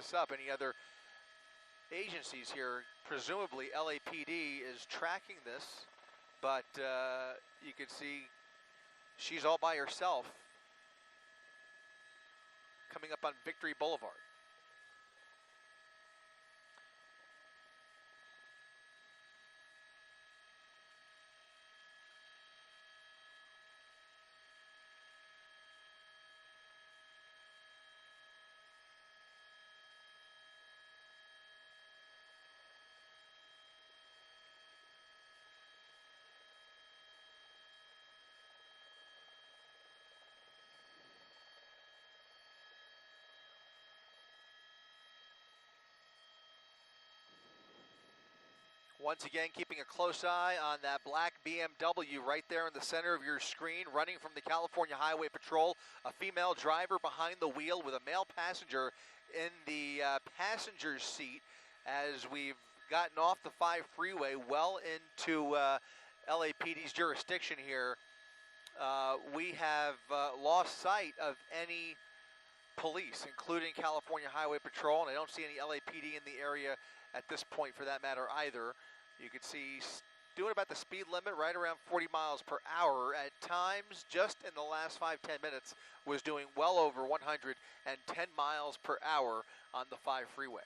this up. Any other agencies here? Presumably LAPD is tracking this, but you can see she's all by herself coming up on Victory Boulevard. Once again, keeping a close eye on that black BMW right there in the center of your screen, running from the California Highway Patrol. A female driver behind the wheel with a male passenger in the passenger seat as we've gotten off the 5 freeway well into LAPD's jurisdiction here. We have lost sight of any police, including California Highway Patrol, and I don't see any LAPD in the area at this point for that matter either. You can see doing about the speed limit, right around 40 miles per hour at times. Just in the last 5-10 minutes was doing well over 110 miles per hour on the 5 freeway.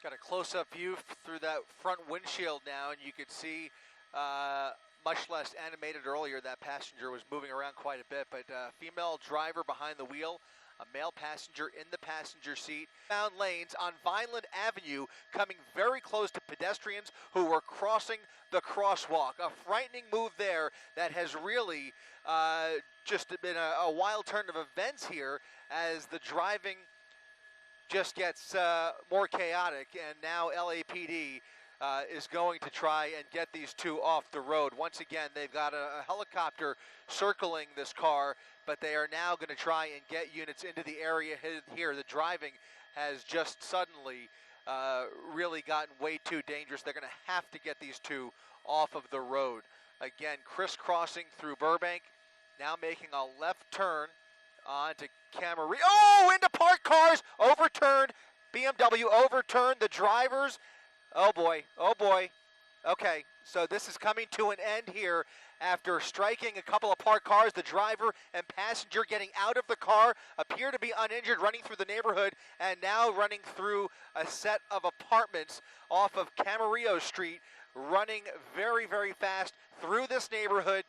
Got a close-up view through that front windshield now, and you can see, much less animated earlier, that passenger was moving around quite a bit, but female driver behind the wheel, a male passenger in the passenger seat. Found lanes on Vineland Avenue, coming very close to pedestrians who were crossing the crosswalk. A frightening move there that has really just been a wild turn of events here as the driving just gets more chaotic, and now LAPD is going to try and get these two off the road. Once again, they've got a helicopter circling this car, but they are now going to try and get units into the area here. The driving has just suddenly really gotten way too dangerous. They're going to have to get these two off of the road. Again, crisscrossing through Burbank, now making a left turn onto Camarillo. Oh, into parked cars, overturned. BMW overturned the drivers. Oh boy, oh boy. Okay, so this is coming to an end here after striking a couple of parked cars. The driver and passenger getting out of the car appear to be uninjured, running through the neighborhood, and now running through a set of apartments off of Camarillo Street, running very, very fast through this neighborhood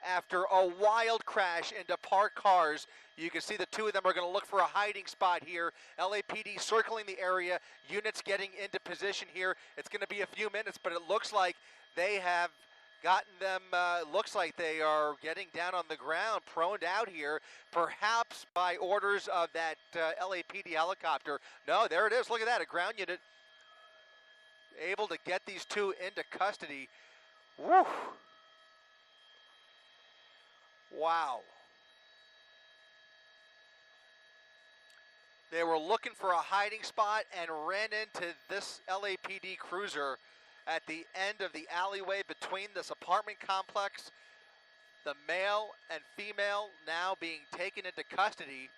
after a wild crash into parked cars. You can see the two of them are going to look for a hiding spot here. LAPD circling the area, units getting into position here. It's going to be a few minutes, but it looks like they have gotten them, looks like they are getting down on the ground, proned out here, perhaps by orders of that LAPD helicopter. No, there it is. Look at that, a ground unit able to get these two into custody. Woo! Wow. They were looking for a hiding spot and ran into this LAPD cruiser at the end of the alleyway between this apartment complex. The male and female now being taken into custody.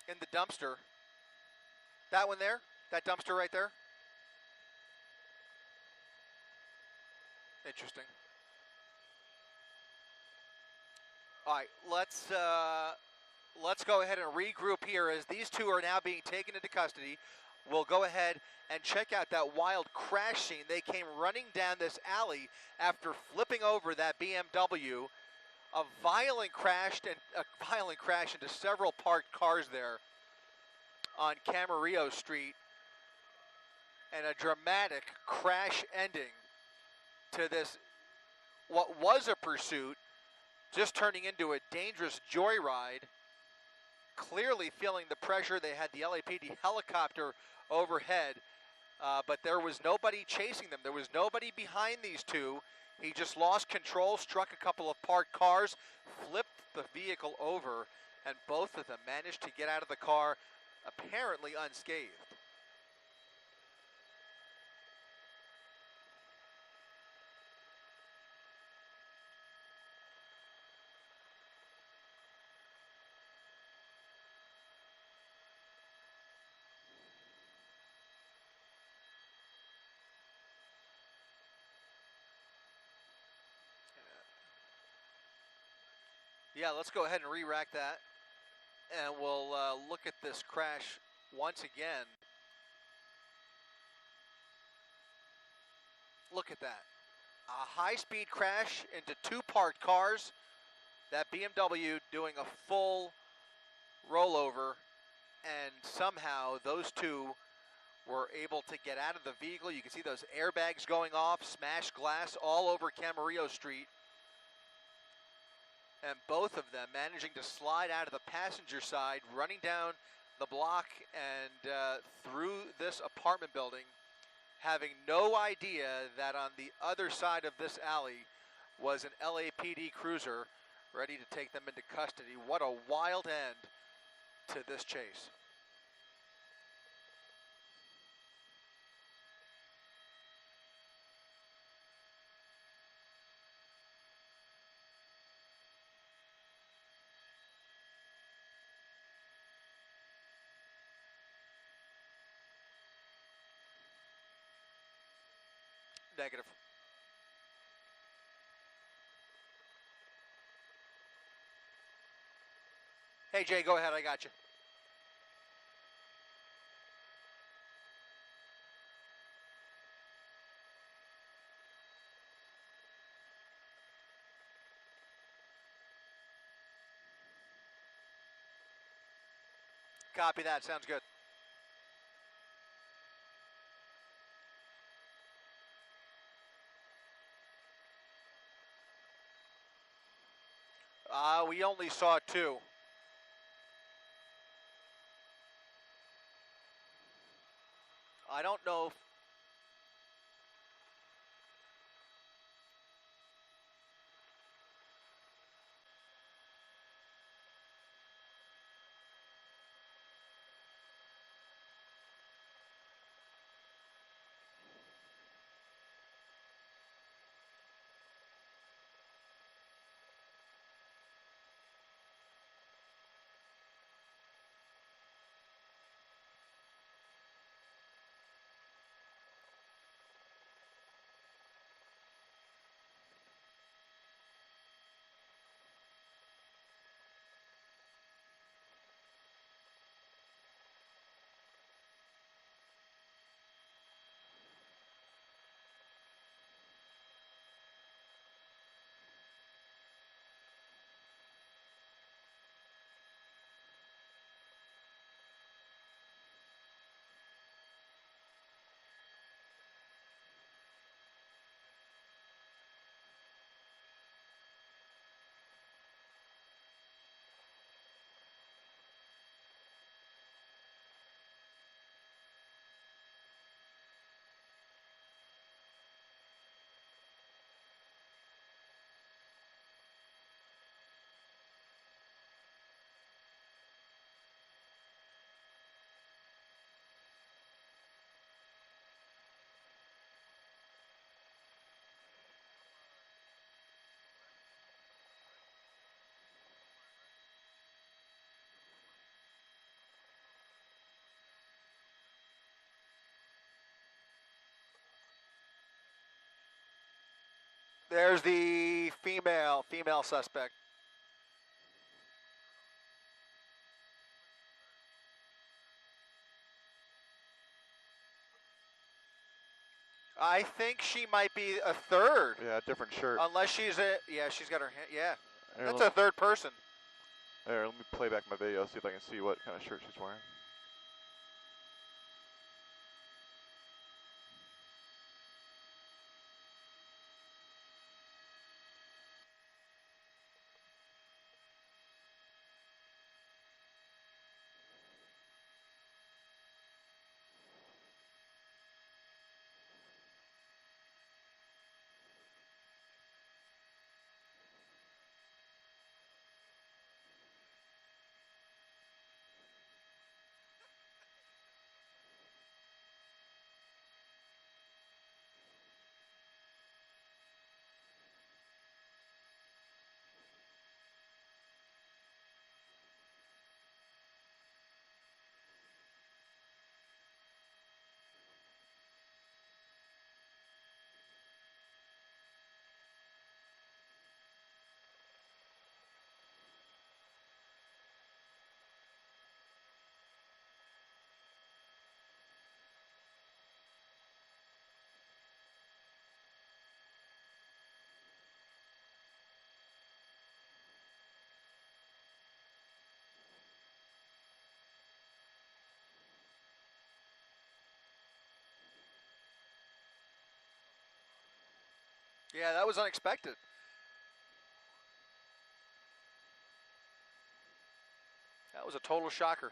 In the dumpster. That one there? That dumpster right there? Interesting. All right, let's go ahead and regroup here as these two are now being taken into custody. We'll go ahead and check out that wild crash scene. They came running down this alley after flipping over that BMW. A violent crash into several parked cars there on Camarillo Street, and a dramatic crash ending to this, what was a pursuit, just turning into a dangerous joyride. Clearly feeling the pressure. They had the LAPD helicopter overhead, but there was nobody chasing them. There was nobody behind these two. He just lost control, struck a couple of parked cars, flipped the vehicle over, and both of them managed to get out of the car apparently unscathed. Yeah, let's go ahead and re-rack that, and we'll look at this crash once again. Look at that. A high-speed crash into two parked cars. That BMW doing a full rollover, and somehow those two were able to get out of the vehicle. You can see those airbags going off, smashed glass all over Camarillo Street. And both of them managing to slide out of the passenger side, running down the block and through this apartment building, having no idea that on the other side of this alley was an LAPD cruiser ready to take them into custody. What a wild end to this chase. Negative. Hey, Jay, go ahead. I got you. Copy that. Sounds good. We only saw two. I don't know if There's the female suspect. I think she might be a third. Yeah, different shirt. Unless she's she's got her hand, yeah. Here, That's a third person. There, let me play back my video, see if I can see what kind of shirt she's wearing. Yeah, that was unexpected. That was a total shocker.